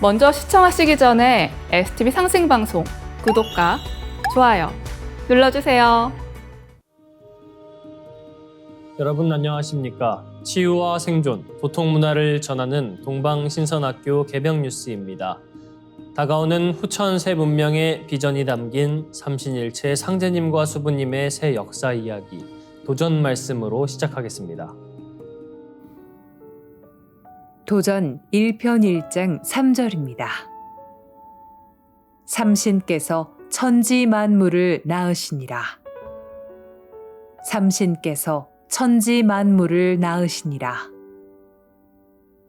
먼저 시청하시기 전에 STV 상생방송 구독과 좋아요 눌러주세요. 여러분 안녕하십니까? 치유와 생존, 도통문화를 전하는 동방신선학교 개병뉴스입니다. 다가오는 후천 새 문명의 비전이 담긴 삼신일체 상제님과 수부님의 새 역사 이야기, 도전 말씀으로 시작하겠습니다. 도전 1편 1장 3절입니다. 삼신께서 천지 만물을 낳으시니라. 삼신께서 천지 만물을 낳으시니라.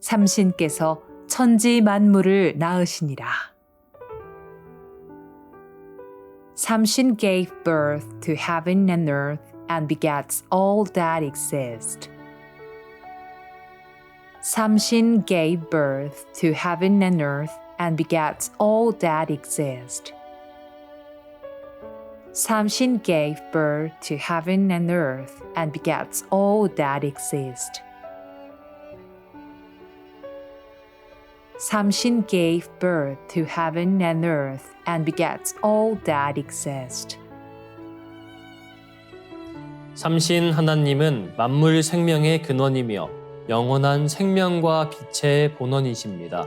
삼신께서 천지 만물을 낳으시니라. Samshin gave birth to heaven and earth and begets all that exist. Samshin gave birth to heaven and earth and begets all that exist. Samshin gave birth to heaven and earth and begets all that exist. Samshin gave birth to heaven and earth and begets all that exist. 삼신 하나님은 만물 생명의 근원이며 영원한 생명과 빛의 본원이십니다.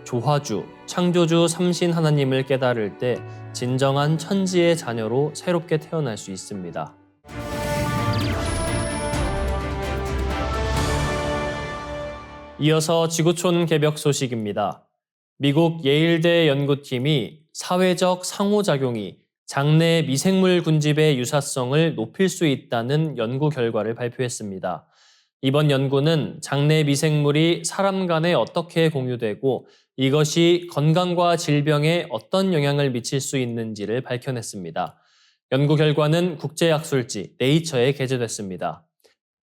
조화주, 창조주 삼신 하나님을 깨달을 때 진정한 천지의 자녀로 새롭게 태어날 수 있습니다. 이어서 지구촌 개벽 소식입니다. 미국 예일대 연구팀이 사회적 상호작용이 장내 미생물 군집의 유사성을 높일 수 있다는 연구 결과를 발표했습니다. 이번 연구는 장내 미생물이 사람 간에 어떻게 공유되고 이것이 건강과 질병에 어떤 영향을 미칠 수 있는지를 밝혀냈습니다. 연구 결과는 국제학술지 네이처에 게재됐습니다.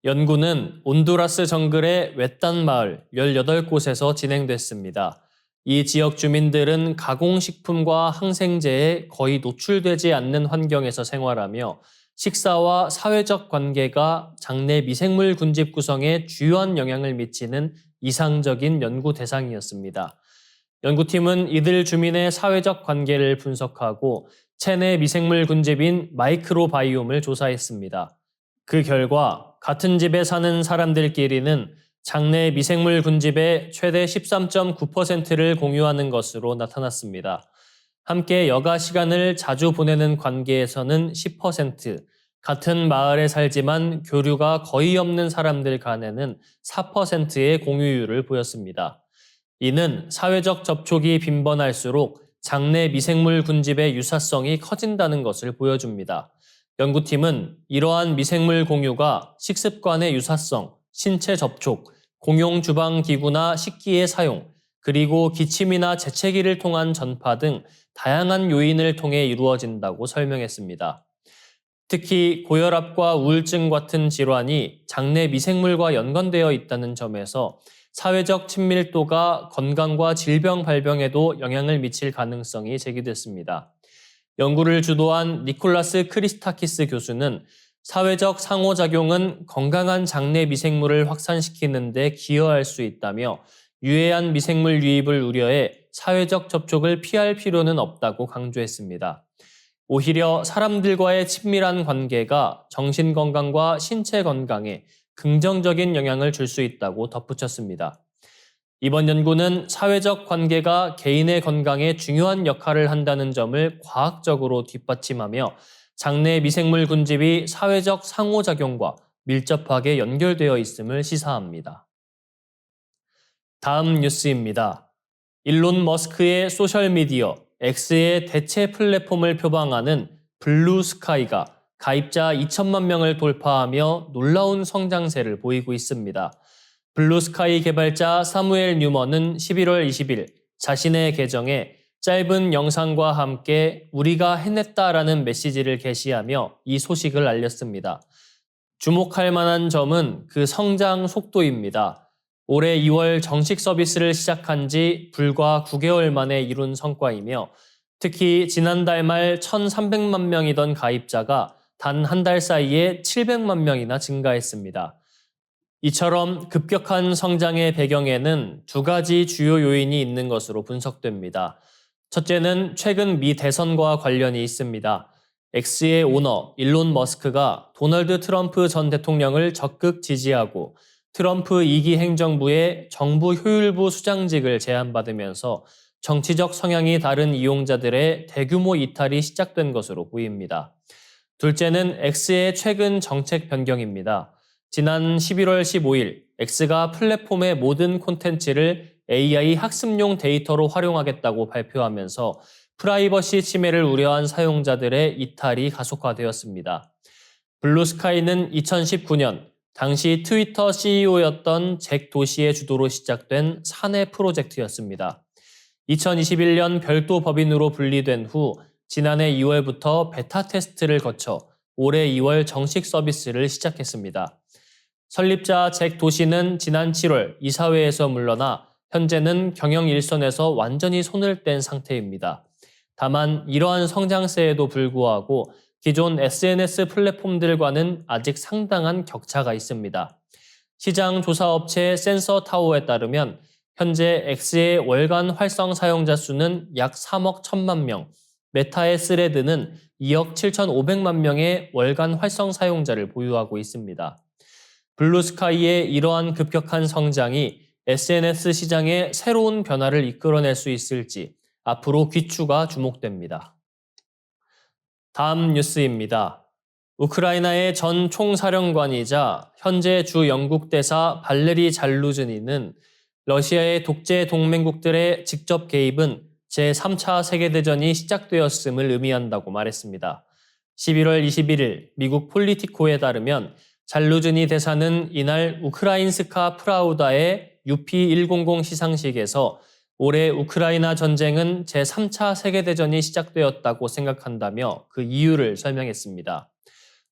연구는 온두라스 정글의 외딴 마을 18곳에서 진행됐습니다. 이 지역 주민들은 가공식품과 항생제에 거의 노출되지 않는 환경에서 생활하며 식사와 사회적 관계가 장내 미생물 군집 구성에 주요한 영향을 미치는 이상적인 연구 대상이었습니다. 연구팀은 이들 주민의 사회적 관계를 분석하고 체내 미생물 군집인 마이크로바이옴을 조사했습니다. 그 결과 같은 집에 사는 사람들끼리는 장내 미생물 군집의 최대 13.9%를 공유하는 것으로 나타났습니다. 함께 여가 시간을 자주 보내는 관계에서는 10%, 같은 마을에 살지만 교류가 거의 없는 사람들 간에는 4%의 공유율을 보였습니다. 이는 사회적 접촉이 빈번할수록 장내 미생물 군집의 유사성이 커진다는 것을 보여줍니다. 연구팀은 이러한 미생물 공유가 식습관의 유사성, 신체 접촉, 공용 주방 기구나 식기의 사용, 그리고 기침이나 재채기를 통한 전파 등 다양한 요인을 통해 이루어진다고 설명했습니다. 특히 고혈압과 우울증 같은 질환이 장내 미생물과 연관되어 있다는 점에서 사회적 친밀도가 건강과 질병 발병에도 영향을 미칠 가능성이 제기됐습니다. 연구를 주도한 니콜라스 크리스타키스 교수는 사회적 상호작용은 건강한 장내 미생물을 확산시키는 데 기여할 수 있다며 유해한 미생물 유입을 우려해 사회적 접촉을 피할 필요는 없다고 강조했습니다. 오히려 사람들과의 친밀한 관계가 정신 건강과 신체 건강에 긍정적인 영향을 줄 수 있다고 덧붙였습니다. 이번 연구는 사회적 관계가 개인의 건강에 중요한 역할을 한다는 점을 과학적으로 뒷받침하며 장내 미생물 군집이 사회적 상호작용과 밀접하게 연결되어 있음을 시사합니다. 다음 뉴스입니다. 일론 머스크의 소셜미디어 X의 대체 플랫폼을 표방하는 블루스카이가 가입자 2천만 명을 돌파하며 놀라운 성장세를 보이고 있습니다. 블루스카이 개발자 사무엘 뉴먼은 11월 20일 자신의 계정에 짧은 영상과 함께 우리가 해냈다라는 메시지를 게시하며 이 소식을 알렸습니다. 주목할 만한 점은 그 성장 속도입니다. 올해 2월 정식 서비스를 시작한 지 불과 9개월 만에 이룬 성과이며 특히 지난달 말 1,300만 명이던 가입자가 단 한 달 사이에 700만 명이나 증가했습니다. 이처럼 급격한 성장의 배경에는 두 가지 주요 요인이 있는 것으로 분석됩니다. 첫째는 최근 미 대선과 관련이 있습니다. X의 오너 일론 머스크가 도널드 트럼프 전 대통령을 적극 지지하고 트럼프 2기 행정부의 정부 효율부 수장직을 제안받으면서 정치적 성향이 다른 이용자들의 대규모 이탈이 시작된 것으로 보입니다. 둘째는 X의 최근 정책 변경입니다. 지난 11월 15일 X가 플랫폼의 모든 콘텐츠를 AI 학습용 데이터로 활용하겠다고 발표하면서 프라이버시 침해를 우려한 사용자들의 이탈이 가속화되었습니다. 블루스카이는 2019년 당시 트위터 CEO였던 잭 도시의 주도로 시작된 사내 프로젝트였습니다. 2021년 별도 법인으로 분리된 후 지난해 2월부터 베타 테스트를 거쳐 올해 2월 정식 서비스를 시작했습니다. 설립자 잭 도시는 지난 7월 이사회에서 물러나 현재는 경영 일선에서 완전히 손을 뗀 상태입니다. 다만 이러한 성장세에도 불구하고 기존 SNS 플랫폼들과는 아직 상당한 격차가 있습니다. 시장 조사업체 센서타워에 따르면 현재 X의 월간 활성 사용자 수는 약 3억 1천만 명, 메타의 스레드는 2억 7,500만 명의 월간 활성 사용자를 보유하고 있습니다. 블루스카이의 이러한 급격한 성장이 SNS 시장에 새로운 변화를 이끌어낼 수 있을지 앞으로 귀추가 주목됩니다. 다음 뉴스입니다. 우크라이나의 전 총사령관이자 현재 주 영국 대사 발레리 잘루즈니는 러시아의 독재 동맹국들의 직접 개입은 제3차 세계대전이 시작되었음을 의미한다고 말했습니다. 11월 21일 미국 폴리티코에 따르면 잘루즈니 대사는 이날 우크라인스카 프라우다의 UP100 시상식에서 올해 우크라이나 전쟁은 제3차 세계대전이 시작되었다고 생각한다며 그 이유를 설명했습니다.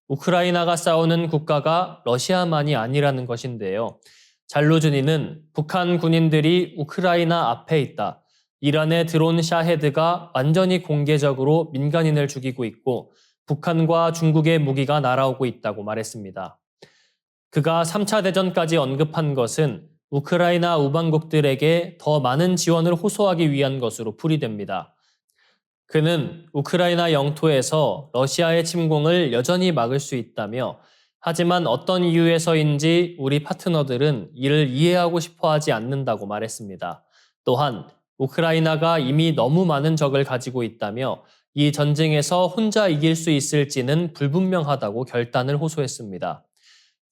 우크라이나가 싸우는 국가가 러시아만이 아니라는 것인데요. 잘루즈니는 북한 군인들이 우크라이나 앞에 있다. 이란의 드론 샤헤드가 완전히 공개적으로 민간인을 죽이고 있고 북한과 중국의 무기가 날아오고 있다고 말했습니다. 그가 3차 대전까지 언급한 것은 우크라이나 우방국들에게 더 많은 지원을 호소하기 위한 것으로 풀이됩니다. 그는 우크라이나 영토에서 러시아의 침공을 여전히 막을 수 있다며 하지만 어떤 이유에서인지 우리 파트너들은 이를 이해하고 싶어 하지 않는다고 말했습니다. 또한 우크라이나가 이미 너무 많은 적을 가지고 있다며 이 전쟁에서 혼자 이길 수 있을지는 불분명하다고 결단을 호소했습니다.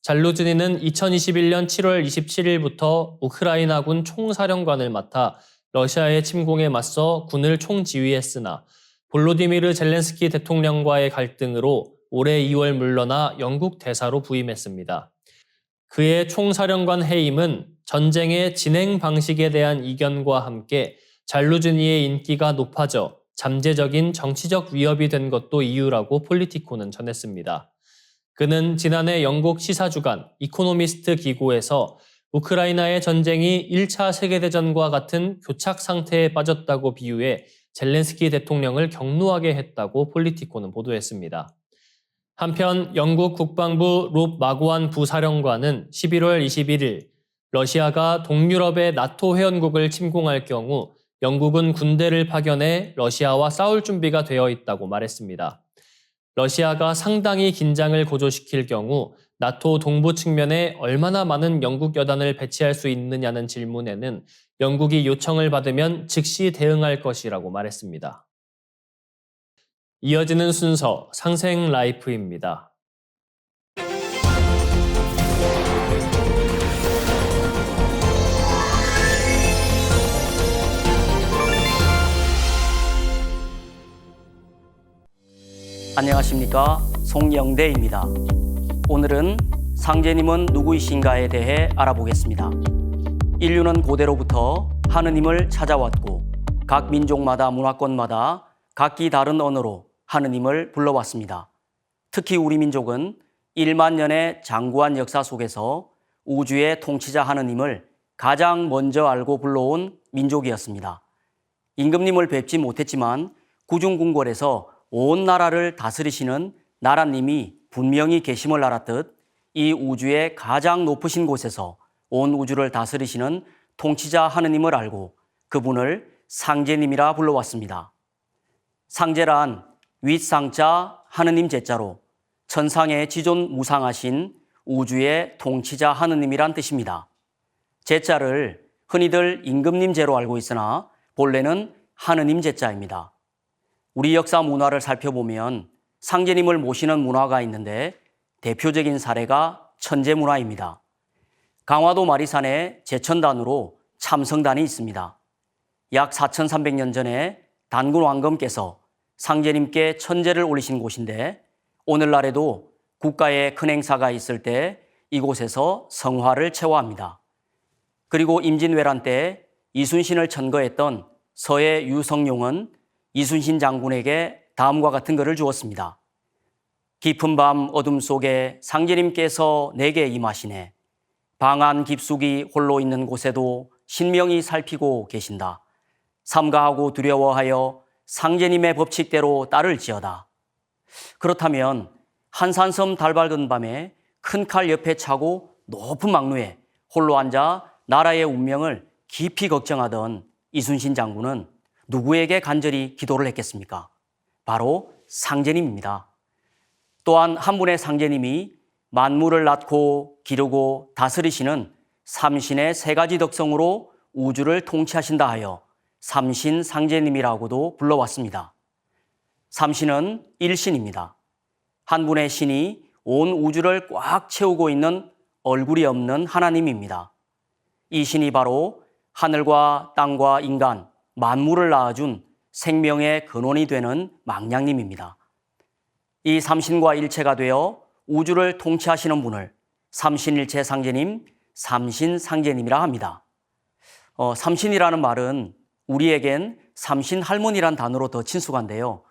잘루즈니는 2021년 7월 27일부터 우크라이나군 총사령관을 맡아 러시아의 침공에 맞서 군을 총지휘했으나 볼로디미르 젤렌스키 대통령과의 갈등으로 올해 2월 물러나 영국 대사로 부임했습니다. 그의 총사령관 해임은 전쟁의 진행 방식에 대한 이견과 함께 잘루즈니의 인기가 높아져 잠재적인 정치적 위협이 된 것도 이유라고 폴리티코는 전했습니다. 그는 지난해 영국 시사주간 이코노미스트 기고에서 우크라이나의 전쟁이 1차 세계대전과 같은 교착 상태에 빠졌다고 비유해 젤렌스키 대통령을 격노하게 했다고 폴리티코는 보도했습니다. 한편 영국 국방부 롭 마고안 부사령관은 11월 21일 러시아가 동유럽의 나토 회원국을 침공할 경우 영국은 군대를 파견해 러시아와 싸울 준비가 되어 있다고 말했습니다. 러시아가 상당히 긴장을 고조시킬 경우 나토 동부 측면에 얼마나 많은 영국 여단을 배치할 수 있느냐는 질문에는 영국이 요청을 받으면 즉시 대응할 것이라고 말했습니다. 이어지는 순서 상생 라이프입니다. 안녕하십니까, 송영대입니다. 오늘은 상제님은 누구이신가에 대해 알아보겠습니다. 인류는 고대로부터 하느님을 찾아왔고 각 민족마다 문화권마다 각기 다른 언어로 하느님을 불러왔습니다. 특히 우리 민족은 1만 년의 장구한 역사 속에서 우주의 통치자 하느님을 가장 먼저 알고 불러온 민족이었습니다. 임금님을 뵙지 못했지만 구중궁궐에서 온 나라를 다스리시는 나라님이 분명히 계심을 알았듯 이 우주의 가장 높으신 곳에서 온 우주를 다스리시는 통치자 하느님을 알고 그분을 상제님이라 불러왔습니다. 상제란 윗상자 하느님 제자로 천상의 지존 무상하신 우주의 통치자 하느님이란 뜻입니다. 제자를 흔히들 임금님제로 알고 있으나 본래는 하느님 제자입니다. 우리 역사 문화를 살펴보면 상제님을 모시는 문화가 있는데 대표적인 사례가 천제 문화입니다. 강화도 마리산에 제천단으로 참성단이 있습니다. 약 4,300년 전에 단군 왕검께서 상제님께 천제를 올리신 곳인데 오늘날에도 국가의 큰 행사가 있을 때 이곳에서 성화를 체화합니다. 그리고 임진왜란 때 이순신을 천거했던 서해 유성룡은 이순신 장군에게 다음과 같은 글을 주었습니다. 깊은 밤 어둠 속에 상제님께서 내게 임하시네. 방안 깊숙이 홀로 있는 곳에도 신명히 살피고 계신다. 삼가하고 두려워하여 상제님의 법칙대로 따를지어다. 그렇다면 한산섬 달 밝은 밤에 큰 칼 옆에 차고 높은 망루에 홀로 앉아 나라의 운명을 깊이 걱정하던 이순신 장군은 누구에게 간절히 기도를 했겠습니까? 바로 상제님입니다. 또한 한 분의 상제님이 만물을 낳고 기르고 다스리시는 삼신의 세 가지 덕성으로 우주를 통치하신다 하여 삼신 상제님이라고도 불러왔습니다. 삼신은 일신입니다. 한 분의 신이 온 우주를 꽉 채우고 있는 얼굴이 없는 하나님입니다. 이 신이 바로 하늘과 땅과 인간, 만물을 낳아준 생명의 근원이 되는 망량님입니다. 이 삼신과 일체가 되어 우주를 통치하시는 분을 삼신일체 상제님, 삼신상제님이라 합니다. 삼신이라는 말은 우리에겐 삼신할머니란 단어로 더 친숙한데요.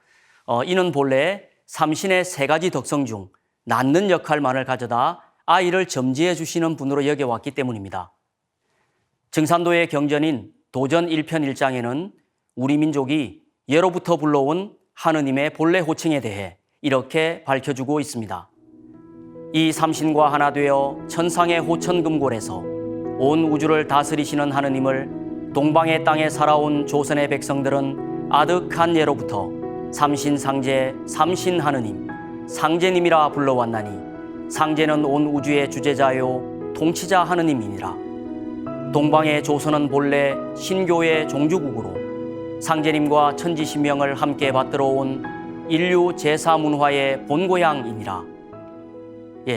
이는 본래 삼신의 세 가지 덕성 중 낳는 역할만을 가져다 아이를 점지해 주시는 분으로 여겨왔기 때문입니다. 증산도의 경전인 도전 1편 1장에는 우리 민족이 예로부터 불러온 하느님의 본래 호칭에 대해 이렇게 밝혀주고 있습니다. 이 삼신과 하나 되어 천상의 호천금골에서 온 우주를 다스리시는 하느님을 동방의 땅에 살아온 조선의 백성들은 아득한 예로부터 삼신상제, 삼신하느님, 상제님이라 불러왔나니 상제는 온 우주의 주제자요 통치자 하느님이니라. 동방의 조선은 본래 신교의 종주국으로 상제님과 천지신명을 함께 받들어 온 인류 제사문화의 본고향이니라.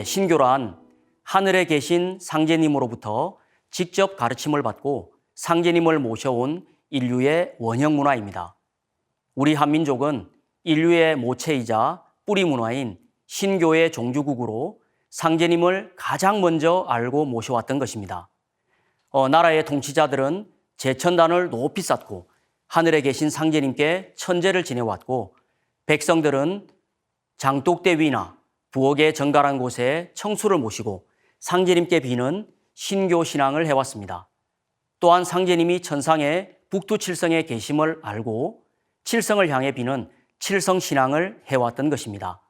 신교란 하늘에 계신 상제님으로부터 직접 가르침을 받고 상제님을 모셔온 인류의 원형 문화입니다. 우리 한민족은 인류의 모체이자 뿌리 문화인 신교의 종주국으로 상제님을 가장 먼저 알고 모셔왔던 것입니다. 나라의 통치자들은 제천단을 높이 쌓고 하늘에 계신 상제님께 천제를 지내왔고 백성들은 장독대 위나 부엌의 정갈한 곳에 청수를 모시고 상제님께 비는 신교 신앙을 해왔습니다. 또한 상제님이 천상의 북두칠성에 계심을 알고 칠성을 향해 비는 칠성신앙을 해왔던 것입니다.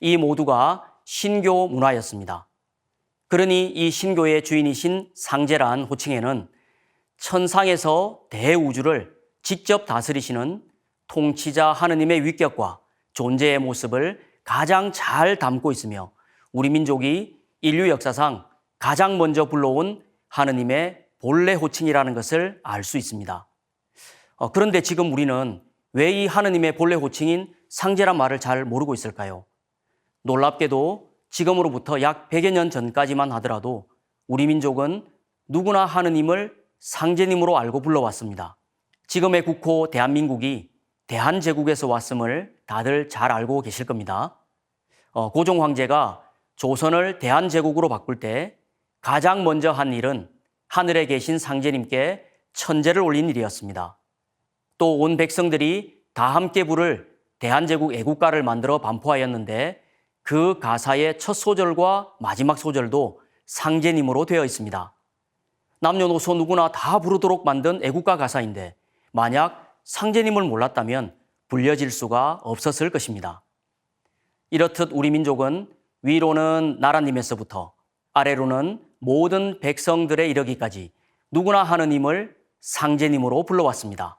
이 모두가 신교 문화였습니다. 그러니 이 신교의 주인이신 상제란 호칭에는 천상에서 대우주를 직접 다스리시는 통치자 하느님의 위격과 존재의 모습을 가장 잘 담고 있으며 우리 민족이 인류 역사상 가장 먼저 불러온 하느님의 본래 호칭이라는 것을 알 수 있습니다. 그런데 지금 우리는 왜 이 하느님의 본래 호칭인 상제란 말을 잘 모르고 있을까요? 놀랍게도 지금으로부터 약 100여 년 전까지만 하더라도 우리 민족은 누구나 하느님을 상제님으로 알고 불러왔습니다. 지금의 국호 대한민국이 대한제국에서 왔음을 다들 잘 알고 계실 겁니다. 고종 황제가 조선을 대한제국으로 바꿀 때 가장 먼저 한 일은 하늘에 계신 상제님께 천제를 올린 일이었습니다. 또 온 백성들이 다 함께 부를 대한제국 애국가를 만들어 반포하였는데 그 가사의 첫 소절과 마지막 소절도 상제님으로 되어 있습니다. 남녀노소 누구나 다 부르도록 만든 애국가 가사인데 만약 상제님을 몰랐다면 불려질 수가 없었을 것입니다. 이렇듯 우리 민족은 위로는 나라님에서부터 아래로는 모든 백성들에 이르기까지 누구나 하느님을 상제님으로 불러왔습니다.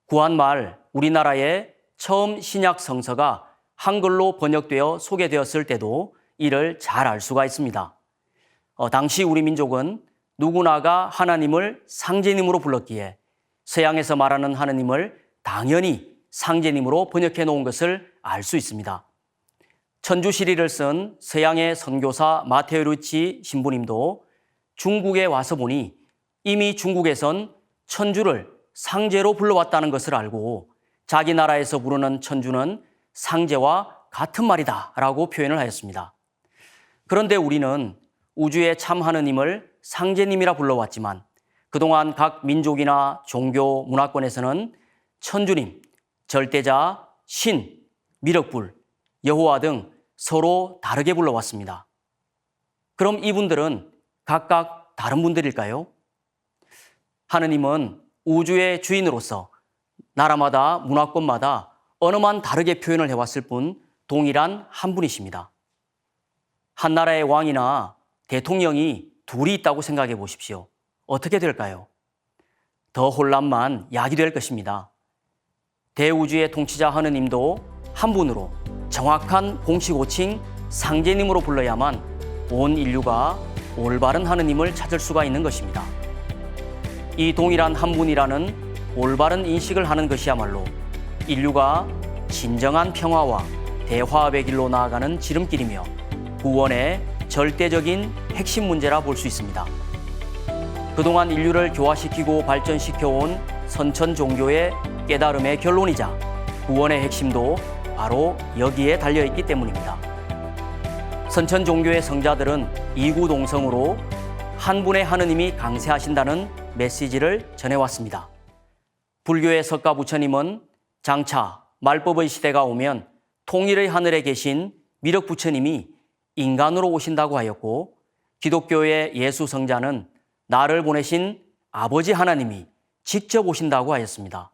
구한 말 우리나라의 처음 신약 성서가 한글로 번역되어 소개되었을 때도 이를 잘 알 수가 있습니다. 당시 우리 민족은 누구나가 하나님을 상제님으로 불렀기에 서양에서 말하는 하느님을 당연히 상제님으로 번역해 놓은 것을 알 수 있습니다. 천주시리를 쓴 서양의 선교사 마테오 루치 신부님도 중국에 와서 보니 이미 중국에선 천주를 상제로 불러왔다는 것을 알고 자기 나라에서 부르는 천주는 상제와 같은 말이다 라고 표현을 하였습니다. 그런데 우리는 우주의 참 하느님을 상제님이라 불러왔지만 그동안 각 민족이나 종교 문화권에서는 천주님, 절대자, 신, 미륵불, 여호와 등 서로 다르게 불러왔습니다. 그럼 이분들은 각각 다른 분들일까요? 하느님은 우주의 주인으로서 나라마다 문화권마다 언어만 다르게 표현을 해왔을 뿐 동일한 한 분이십니다. 한 나라의 왕이나 대통령이 둘이 있다고 생각해 보십시오. 어떻게 될까요? 더 혼란만 야기될 것입니다. 대우주의 통치자 하느님도 한 분으로 정확한 공식 호칭 상제님으로 불러야만 온 인류가 올바른 하느님을 찾을 수가 있는 것입니다. 이 동일한 한 분이라는 올바른 인식을 하는 것이야말로 인류가 진정한 평화와 대화합의 길로 나아가는 지름길이며 구원의 절대적인 핵심 문제라 볼 수 있습니다. 그동안 인류를 교화시키고 발전시켜온 선천 종교의 깨달음의 결론이자 구원의 핵심도 바로 여기에 달려있기 때문입니다. 선천 종교의 성자들은 이구동성으로 한 분의 하느님이 강세하신다는 메시지를 전해왔습니다. 불교의 석가 부처님은 장차 말법의 시대가 오면 통일의 하늘에 계신 미륵 부처님이 인간으로 오신다고 하였고, 기독교의 예수 성자는 나를 보내신 아버지 하나님이 직접 오신다고 하였습니다.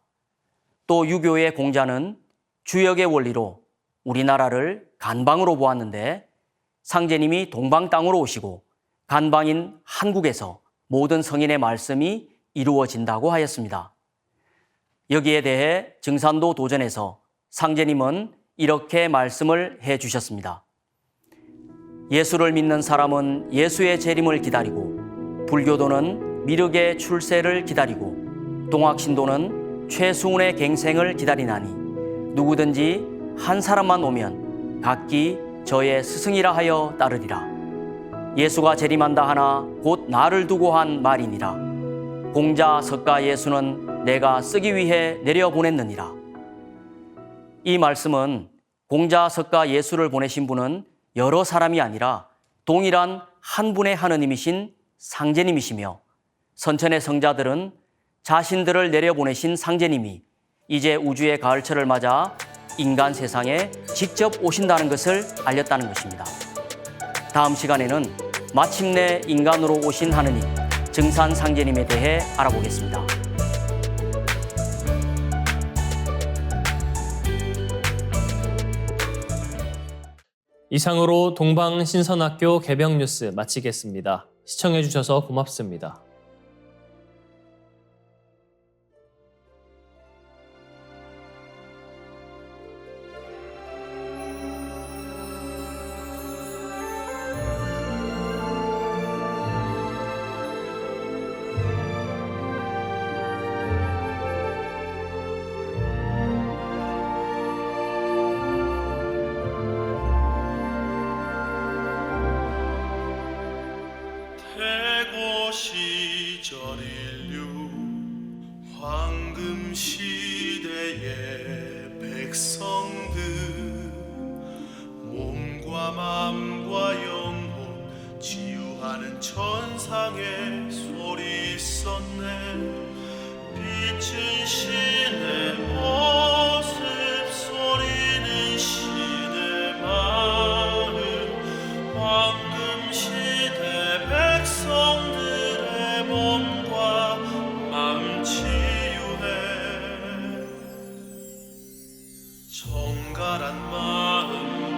또 유교의 공자는 주역의 원리로 우리나라를 간방으로 보았는데 상제님이 동방 땅으로 오시고 간방인 한국에서 모든 성인의 말씀이 이루어진다고 하였습니다. 여기에 대해 증산도 도전에서 상제님은 이렇게 말씀을 해 주셨습니다. 예수를 믿는 사람은 예수의 재림을 기다리고, 불교도는 미륵의 출세를 기다리고, 동학신도는 최승훈의 갱생을 기다리나니 누구든지 한 사람만 오면 각기 저의 스승이라 하여 따르리라. 예수가 재림한다 하나 곧 나를 두고 한 말이니라. 공자 석가 예수는 내가 쓰기 위해 내려보냈느니라. 이 말씀은 공자 석가 예수를 보내신 분은 여러 사람이 아니라 동일한 한 분의 하느님이신 상제님이시며, 선천의 성자들은 자신들을 내려보내신 상제님이 이제 우주의 가을철을 맞아 인간 세상에 직접 오신다는 것을 알렸다는 것입니다. 다음 시간에는 마침내 인간으로 오신 하느님, 증산 상제님에 대해 알아보겠습니다. 이상으로 동방신선학교 개병 뉴스 마치겠습니다. 시청해 주셔서 고맙습니다. 태고 시절 인류 황금 시대의 백성들, 몸과 마음과 영혼 치유하는 천상의 소리 있었네. 빛은 신의 모습, 소리는 신의 마음, 황금 시대 백성들의 몸과 마음 치유해. 정갈한 마음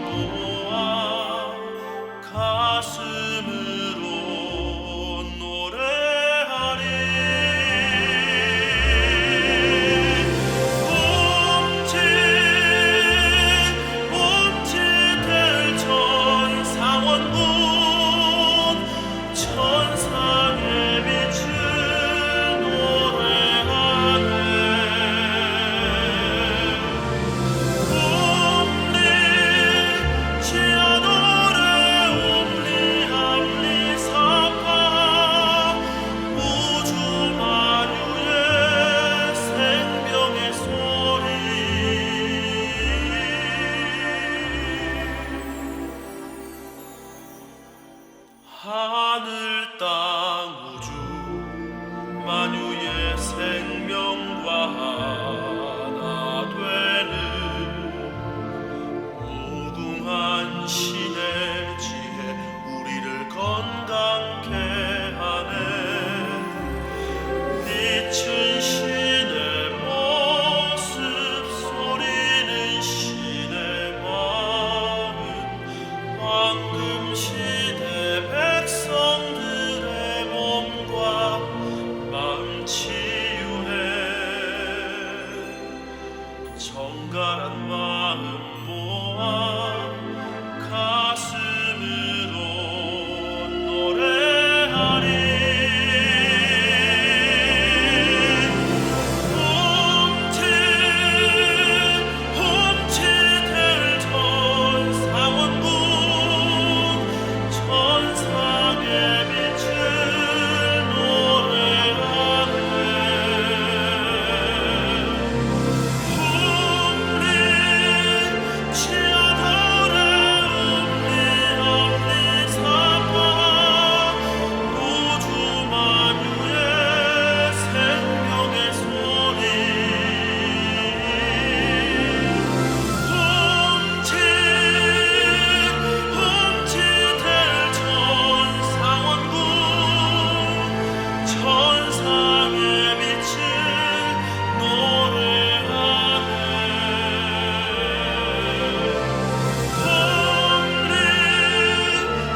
모아 가슴을 정갈한 마음 모아 가슴으로 노래하리. 홈치될 전상원군 천상의 빛을 노래하네. 치아돌의 읍리 앞리 사파 우주 만유의 생명의 소리. 홈치될 천상원군 천상의 빛을 노래하네.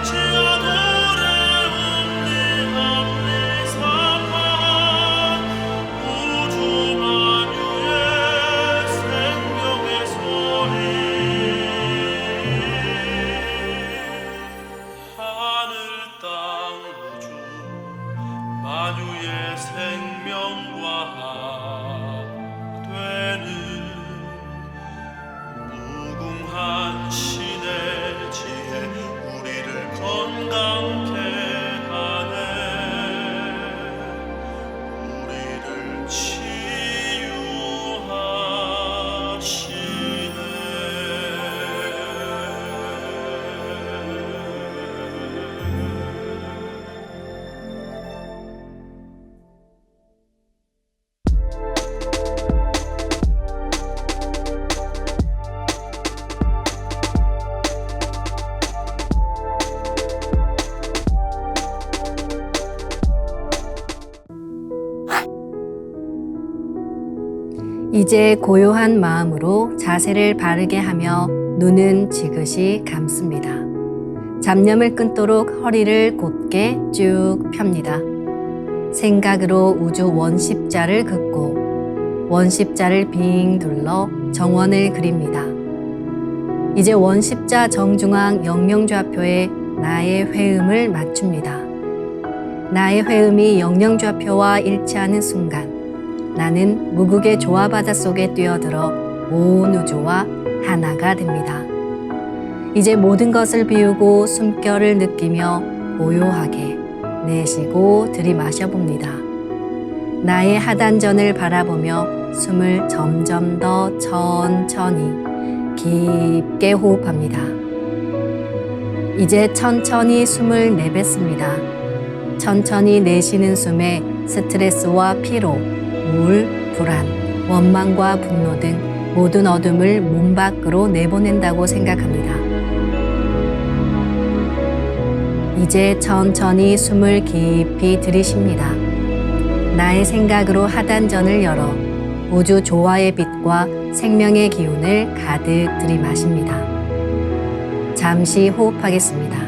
치아돌의 읍리 앞리 사파 우주 만유의 생명의 소리. 하늘 땅 우주 만유의 생명과 되는 무궁한 신의 지혜 우리를 건강케 하네. 우리를 이제 고요한 마음으로 자세를 바르게 하며 눈은 지그시 감습니다. 잡념을 끊도록 허리를 곧게 쭉 펴니다. 생각으로 우주 원십자를 긋고 원십자를 빙 둘러 정원을 그립니다. 이제 원십자 정중앙 영영좌표에 나의 회음을 맞춥니다. 나의 회음이 영영좌표와 일치하는 순간 나는 무국의 조화바다 속에 뛰어들어 온 우주와 하나가 됩니다. 이제 모든 것을 비우고 숨결을 느끼며 고요하게 내쉬고 들이마셔 봅니다. 나의 하단전을 바라보며 숨을 점점 더 천천히 깊게 호흡합니다. 이제 천천히 숨을 내뱉습니다. 천천히 내쉬는 숨에 스트레스와 피로, 우울, 불안, 원망과 분노 등 모든 어둠을 몸 밖으로 내보낸다고 생각합니다. 이제 천천히 숨을 깊이 들이쉽니다. 나의 생각으로 하단전을 열어 우주 조화의 빛과 생명의 기운을 가득 들이마십니다. 잠시 호흡하겠습니다.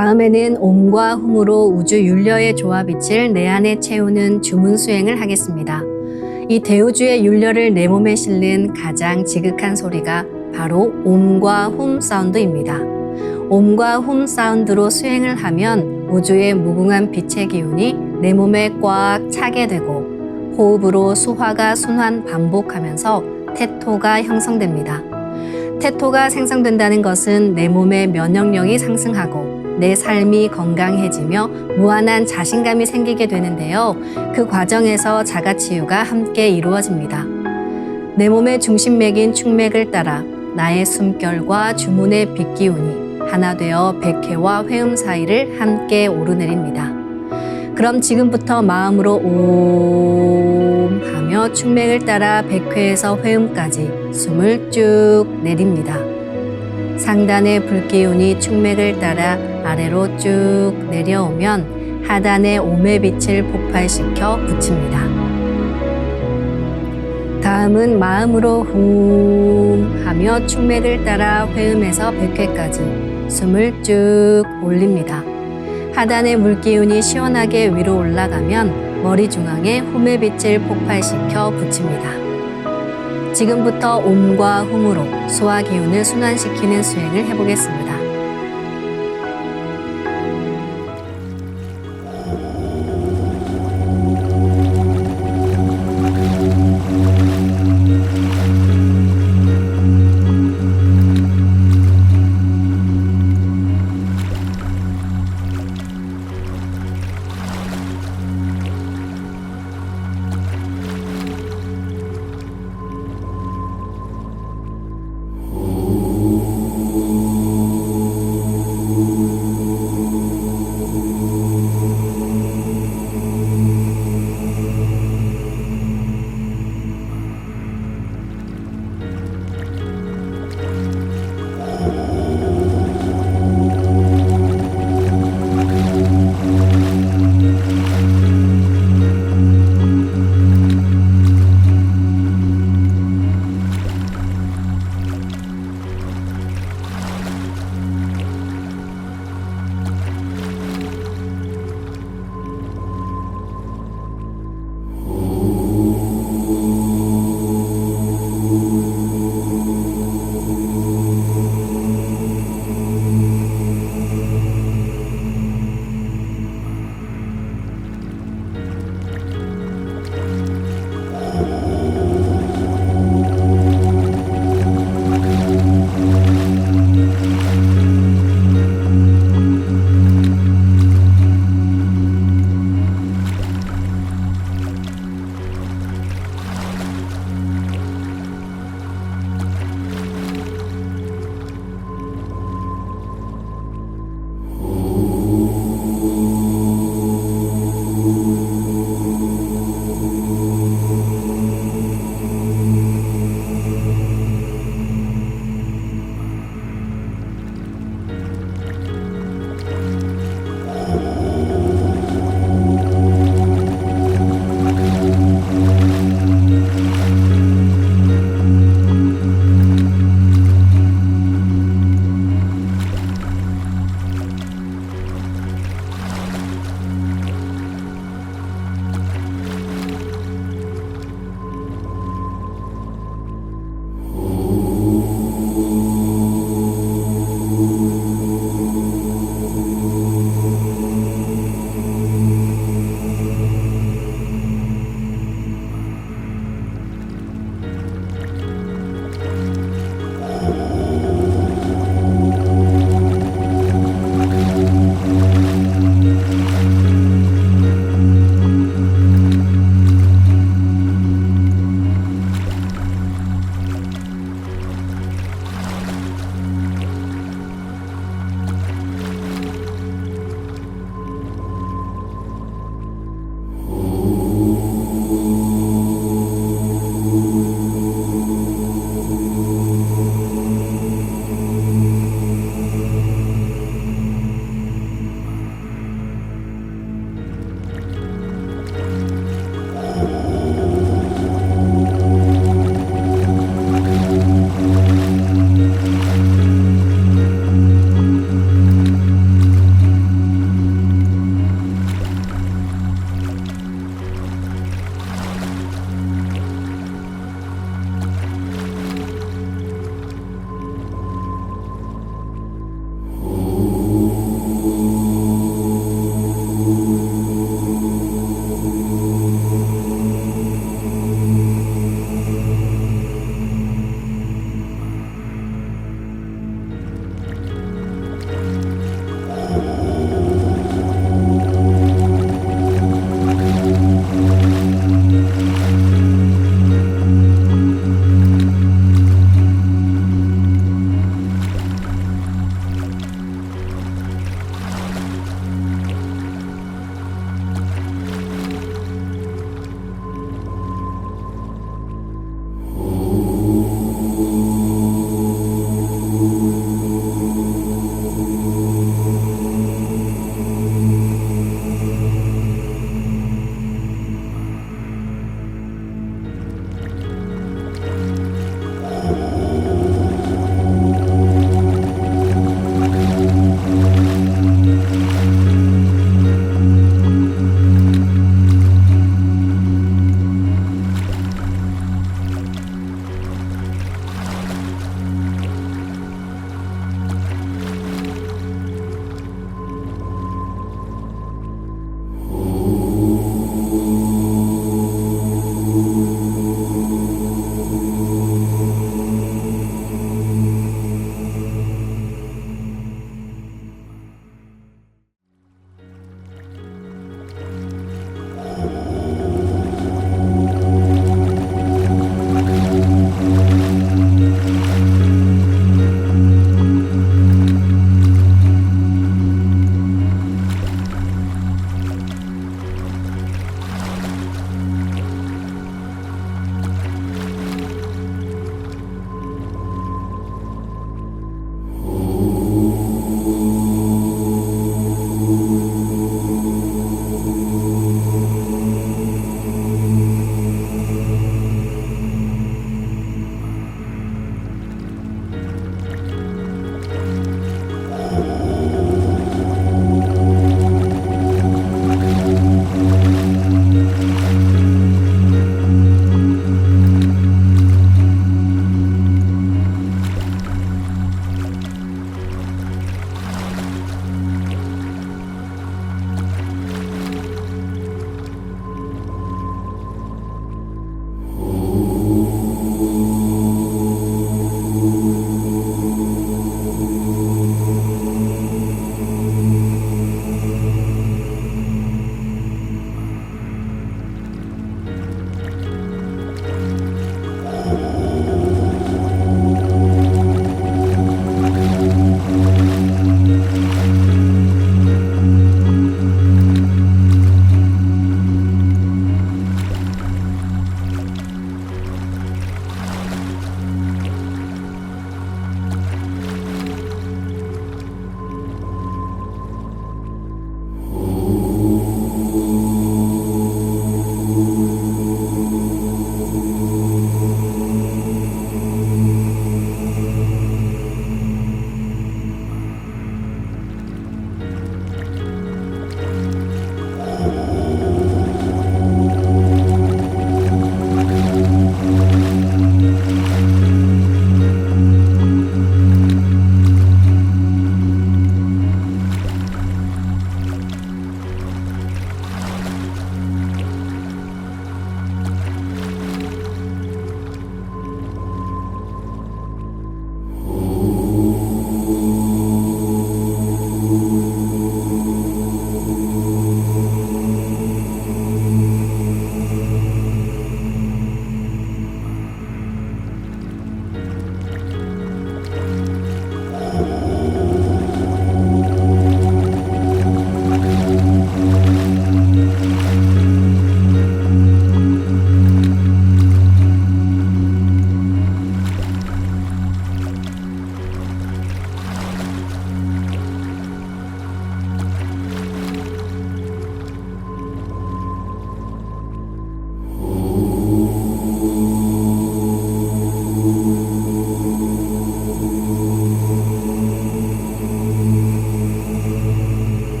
다음에는 옴과 훔으로 우주 윤려의 조화빛을 내 안에 채우는 주문 수행을 하겠습니다. 이 대우주의 윤려를 내 몸에 실는 가장 지극한 소리가 바로 옴과 훔 사운드입니다. 옴과 훔 사운드로 수행을 하면 우주의 무궁한 빛의 기운이 내 몸에 꽉 차게 되고 호흡으로 수화가 순환 반복하면서 태토가 형성됩니다. 태토가 생성된다는 것은 내 몸의 면역력이 상승하고 내 삶이 건강해지며 무한한 자신감이 생기게 되는데요. 그 과정에서 자가치유가 함께 이루어집니다. 내 몸의 중심맥인 축맥을 따라 나의 숨결과 주문의 빛기운이 하나 되어 백회와 회음 사이를 함께 오르내립니다. 그럼 지금부터 마음으로 옴 하며 축맥을 따라 백회에서 회음까지 숨을 쭉 내립니다. 상단의 불기운이 축맥을 따라 아래로 쭉 내려오면 하단의 옴의 빛을 폭발시켜 붙입니다. 다음은 마음으로 훔 하며 축맥을 따라 회음에서 백회까지 숨을 쭉 올립니다. 하단의 물기운이 시원하게 위로 올라가면 머리 중앙에 훔의 빛을 폭발시켜 붙입니다. 지금부터 옴과 훔으로 소화 기운을 순환시키는 수행을 해보겠습니다.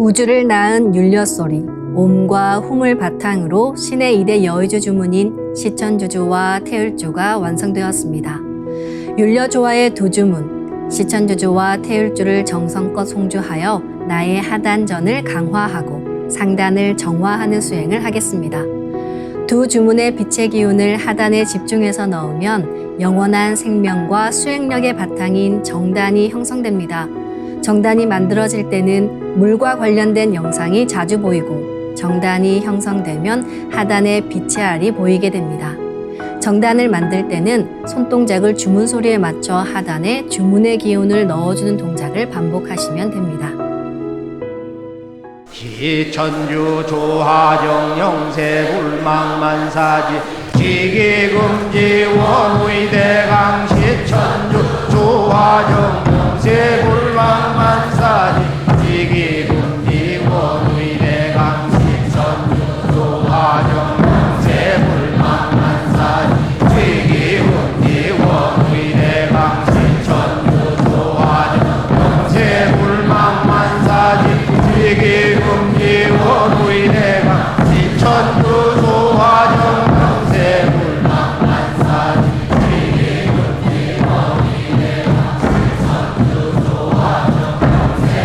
우주를 낳은 율려소리, 옴과 hum을 바탕으로 신의 2대 여의주 주문인 시천주주와 태율주가 완성되었습니다. 율려조화의 두 주문, 시천주주와 태율주를 정성껏 송주하여 나의 하단전을 강화하고 상단을 정화하는 수행을 하겠습니다. 두 주문의 빛의 기운을 하단에 집중해서 넣으면 영원한 생명과 수행력의 바탕인 정단이 형성됩니다. 정단이 만들어질 때는 물과 관련된 영상이 자주 보이고 정단이 형성되면 하단에 빛의 알이 보이게 됩니다. 정단을 만들 때는 손동작을 주문 소리에 맞춰 하단에 주문의 기운을 넣어주는 동작을 반복하시면 됩니다. 시천주 조화정 영세 불망만사지 지기금지 원의대강 시천주 조화정 영세 불망만사지 지기금지 원의대강 시천주 조화정 영세 불망만사지 지기금지 원의대강 시천주 조화정 영세 불망만사지 지기금지 원의대강 시천주 조화정 영세 불망만사지 지기금지 원의대강 시천주 조화정 영세 불망만사지 지기금지 원의대강 시천주 조화정 영세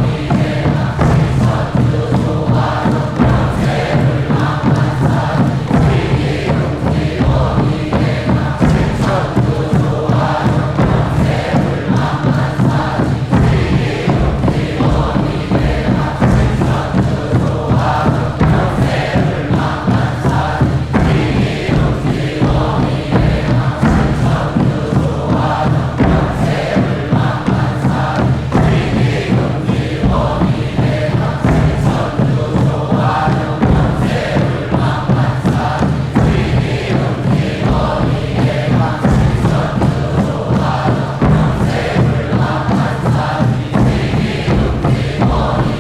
불망만사지 지기금지 원의대강 시천주 조화정 영세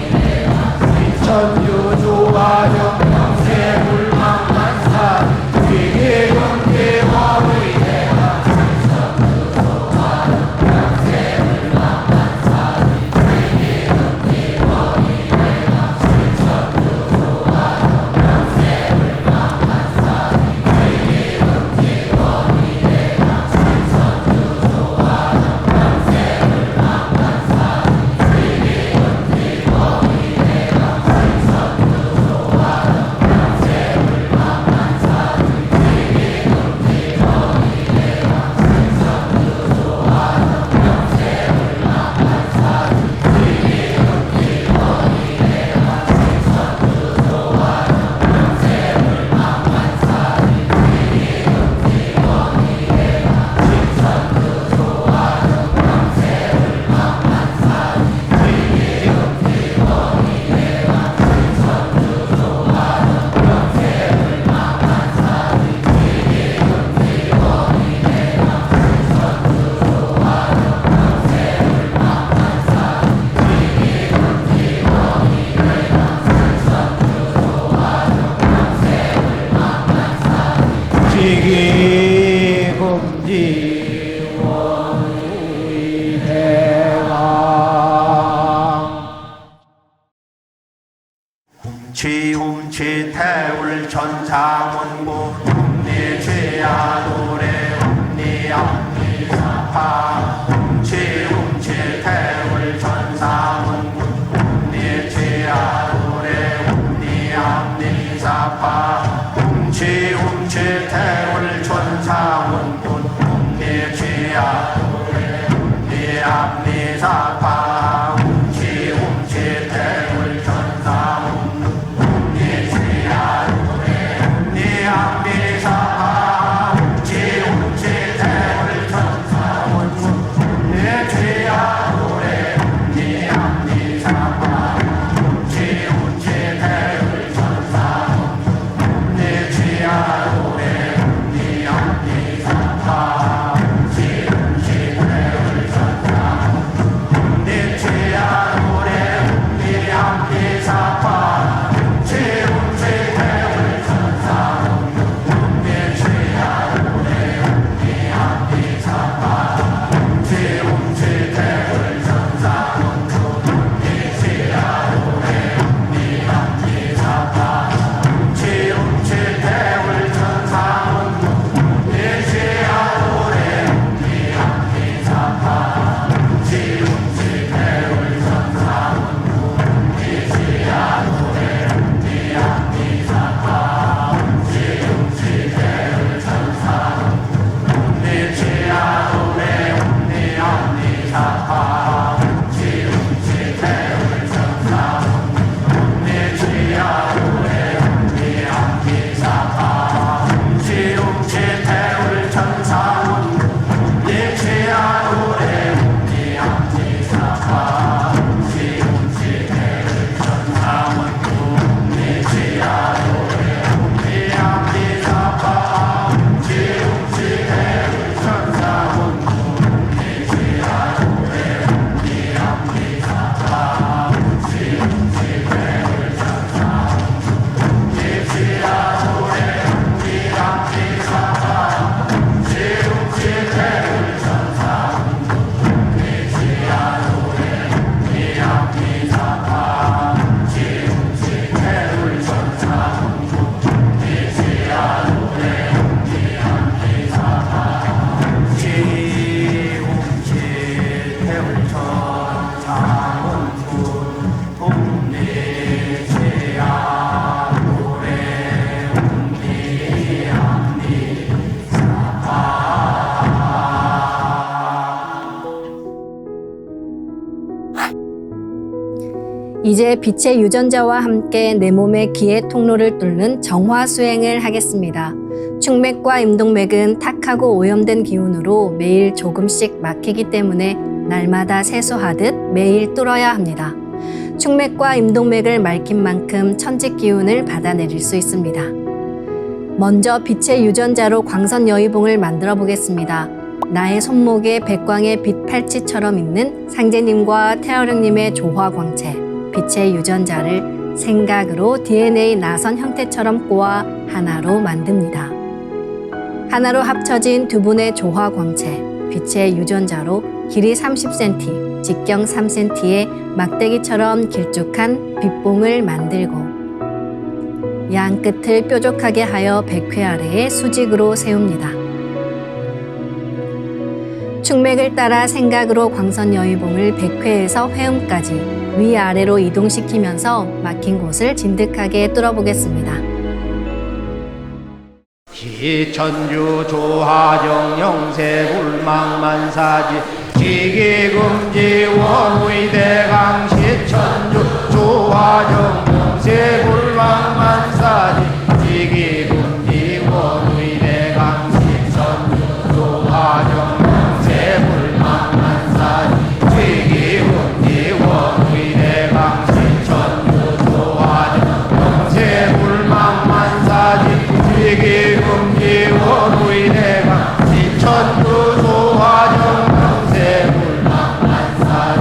불망만사지 천주 조화정 영세 불망만사지 지기금지 원의대강 시천주 조화정 영세 불망만사지 지기금지 원의대강 시천주 조화정 영세 불망만사지 지기금지 원의대강 시천주 조화정 영세 불망만사지 지기금지 원의대강 지기금지 원의대강 훔치 태울 천상원고 훔니 죄야 노래 훔니 앞니 사파 훔치 태울 천상원고 훔니 죄야 노래 훔니 앞니 사파 훔치 태울 천상원고 훔니 죄야 노래 훔니 앞니 사파 훔치 태울 천상원고 네 앞 태울 전창원군 동네 제야 노래 온니 앞니 이제 빛의 유전자와 함께 내 몸의 기의 통로를 뚫는 정화 수행을 하겠습니다. 축맥과 임동맥은 탁하고 오염된 기운으로 매일 조금씩 막히기 때문에 날마다 세수하듯 매일 뚫어야 합니다. 축맥과 임동맥을 맑힌 만큼 천직 기운을 받아내릴 수 있습니다. 먼저 빛의 유전자로 광선 여의봉을 만들어 보겠습니다. 나의 손목에 백광의 빛 팔찌처럼 있는 상제님과 태어령님의 조화광채, 빛의 유전자를 생각으로 DNA 나선 형태처럼 꼬아 하나로 만듭니다. 하나로 합쳐진 두 분의 조화광채, 빛의 유전자로 길이 30cm, 직경 3cm의 막대기처럼 길쭉한 빛봉을 만들고 양 끝을 뾰족하게 하여 백회 아래에 수직으로 세웁니다. 축맥을 따라 생각으로 광선 여의봉을 백회에서 회음까지 위아래로 이동시키면서 막힌 곳을 진득하게 뚫어보겠습니다. 기천주 조하정 영세 불망만사지 지기금지 원의대강 시천주 조하정 영세 불망만사지 지기금지 원의대강 시천주 조하정 영세 불망만사지 지기금지 원의대강 시천주 조하정 영세 불망만사지 지기금지 원의대강 시천주 조하정 영세 불망만사지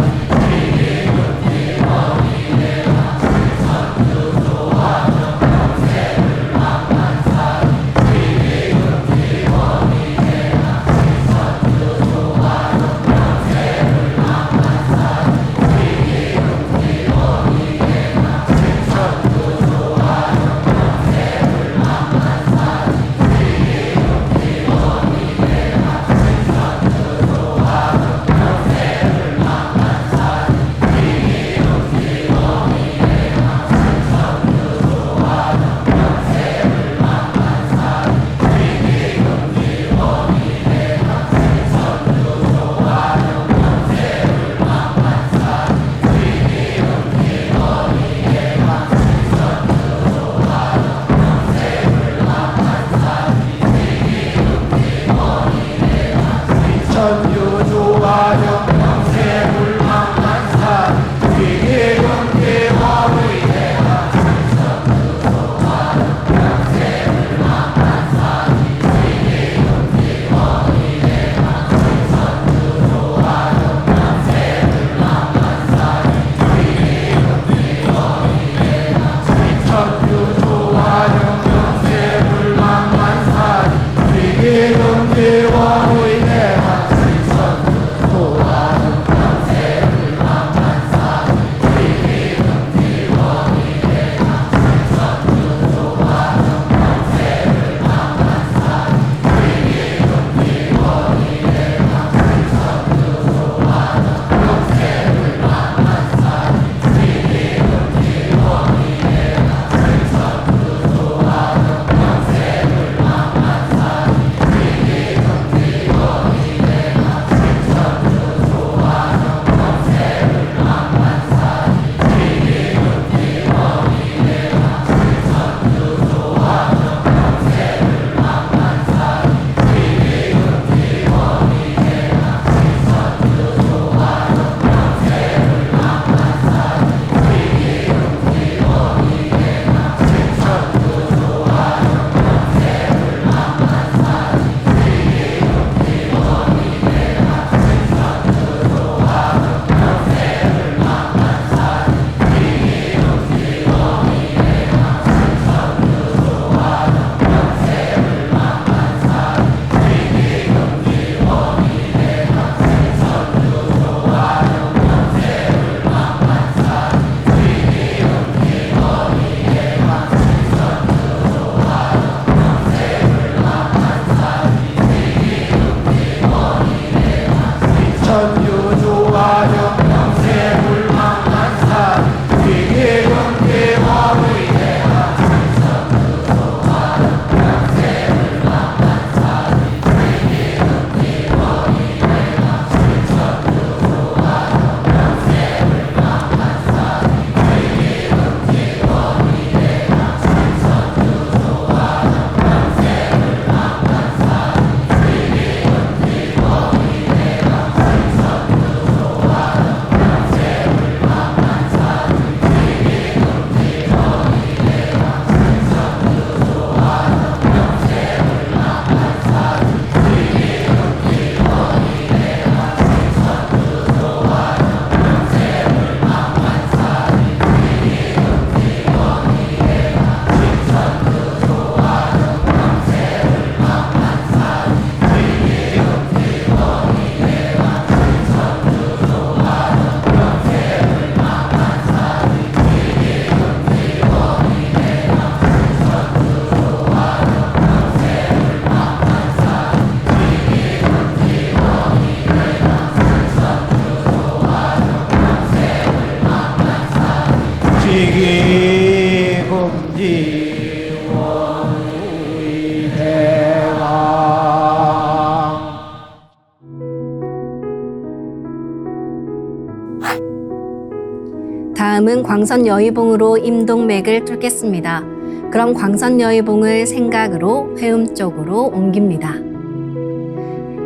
다음은 광선 여의봉으로 임동맥을 뚫겠습니다. 그럼 광선 여의봉을 생각으로 회음 쪽으로 옮깁니다.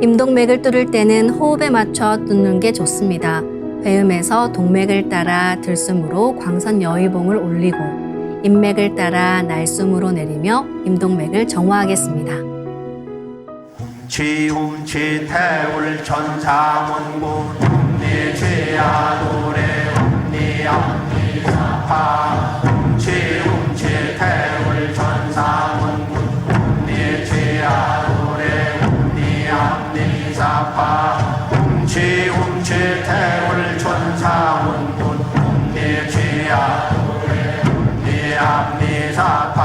임동맥을 뚫을 때는 호흡에 맞춰 뚫는 게 좋습니다. 회음에서 동맥을 따라 들숨으로 광선 여의봉을 올리고 인맥을 따라 날숨으로 내리며 임동맥을 정화하겠습니다. 지움치 태울 천사문구 ум니지야 노래 ум니암니사파 지움치 태울 천사문구 ум니지야 노래 ум니암니사파 지움치 태울 천사문구 ум니지야 노래 ум니암니사파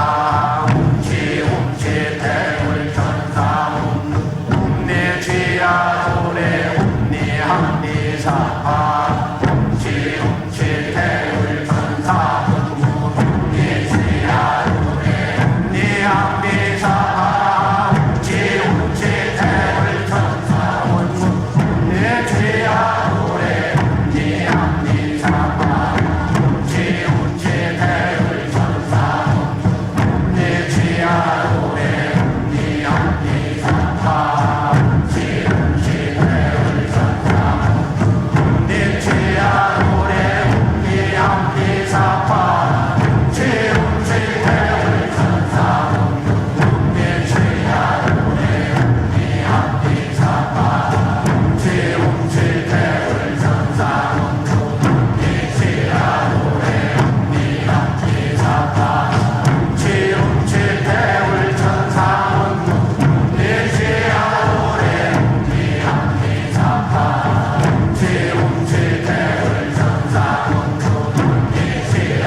지움치 태울 천사문구 ум니지야 노래 ум니암니사파 지움치 태울 천사문구 ум니지야 노래 ум니암니사파 지움치 태울 천사문구 ум니지야 노래 ум니암니사파 지움치 태울 천사문구 ум니지야 노래 ум니암니사파 지움치 태울 천사문구 ум니지야 노래 ум니암니사파 지움치 태울 천사문구 ум니지야 노래 ум니암니사파 지움치 태울 천사문구 ум니지야 노래 ум니암니사파 지움치 태울 천사문구 ум니지야 노래 ум니암니사파 지움치 태울 천사문구 ум니지야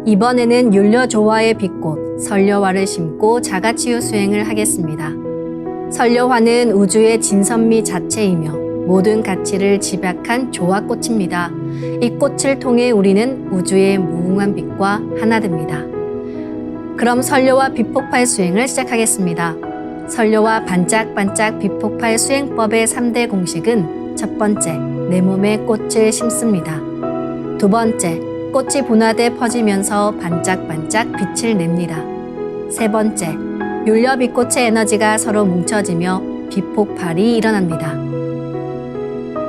이번에는 율려조화의 빛꽃 설려화를 심고 자가치유 수행을 하겠습니다. 설려화는 우주의 진선미 자체이며 모든 가치를 집약한 조화꽃입니다. 이 꽃을 통해 우리는 우주의 무궁한 빛과 하나 됩니다. 그럼 설려화 빛폭발 수행을 시작하겠습니다. 설려화 반짝반짝 빛폭발 수행법의 3대 공식은 첫 번째, 내 몸에 꽃을 심습니다. 두 번째, 꽃이 분화돼 퍼지면서 반짝반짝 빛을 냅니다. 세 번째, 율려빛꽃의 에너지가 서로 뭉쳐지며 빛폭발이 일어납니다.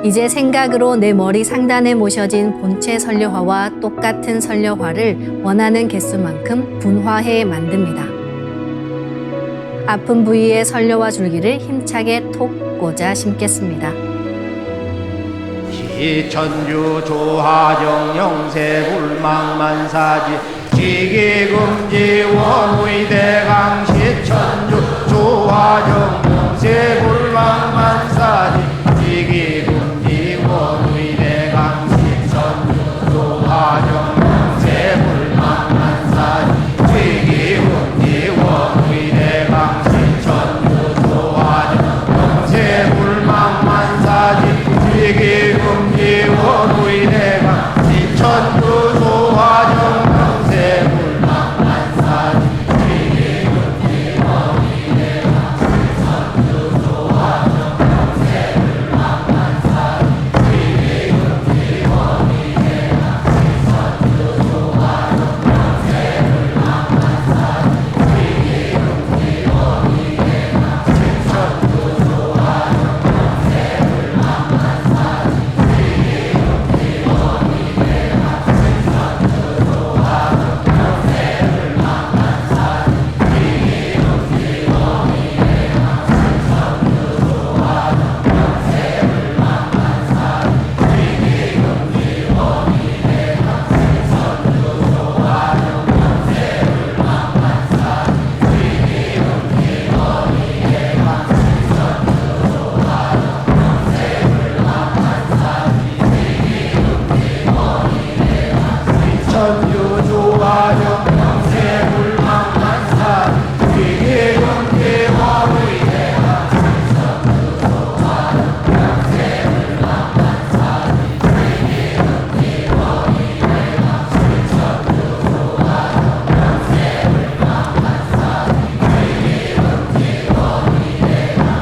이제 생각으로 내 머리 상단에 모셔진 본체 설려화와 똑같은 설려화를 원하는 개수만큼 분화해 만듭니다. 아픈 부위에 설려화 줄기를 힘차게 톡 꽂아 심겠습니다. 시천주 조화정 영세불망만사지 지기금지 원의대강 시천주 조화정 영세불망만사지 지기금지 원의대강 시천주 조화정 영세불망만사지 지기금지 원의대강 시천주 조화정 영세불망만사지 지기금지 원의대강 시천주 조화정 영세불망만사지 지기금지 원의대강 시천주 조화정 영세불망만사지 지기금지 원의대강 시천주 조화정 영세불망만사지 지기금지 원의대강 시천주 조화정 천주 조화정 영세불망만사지 지기금지 원의대강 시천주 조화정 영세불망만사지 지기금지 원의대강 시천주 조화정 영세불망만사지 지기금지 원의대강 시천주 조화정 영세불망만사지 지기금지 원의대강 시천주 조화정 영세불망만사지 지기금지 원의대강 시천주 조화정 영세불망만사지 지기금지 원의대강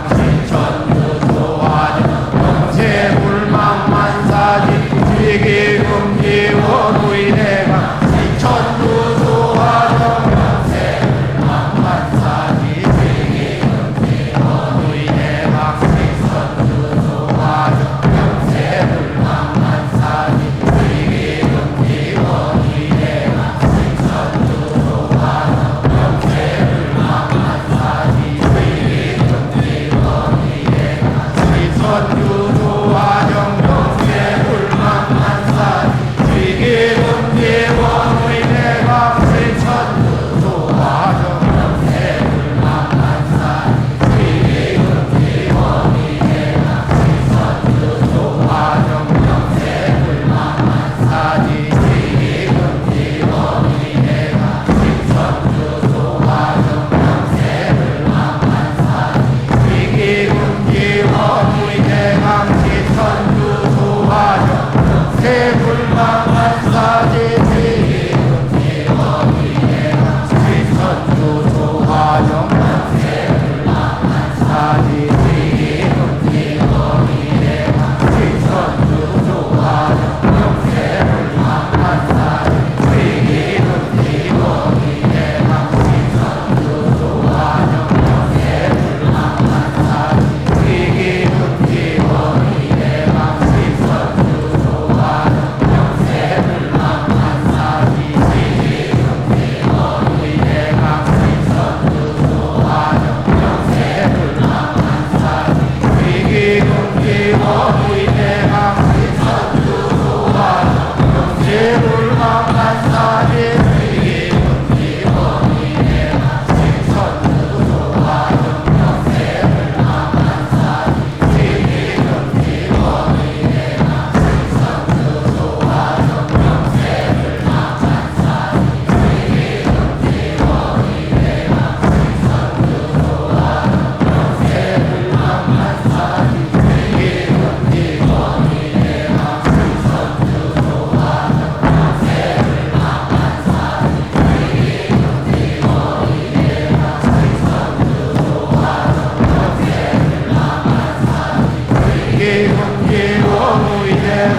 시천주 조화정 영세불망만사지 지기금지 원의대강 시천주 조화정 영세불망만사지 지기금지 원의대강 시천주 조화정 영세불망만사지 지기금지 원의대강 시천주 조화정 영세불망만사지 지기금지 원의대강 시천주 조화정 영세불망만사지 지기금지 원의대강 시천주 조화정 영세불망만사지 지기금지 원의대강 시천주 조화정 영세불망만사지 지기금지 원의대강 시천주 조화정 영세불망만사지 지기금지 원의대강 시천주 조화정 영세불망만사지 지기금지 원의대강 시천주 조화정 영세불망만사지 지기금지 원의대강 시천주 조화정 영세불망만사지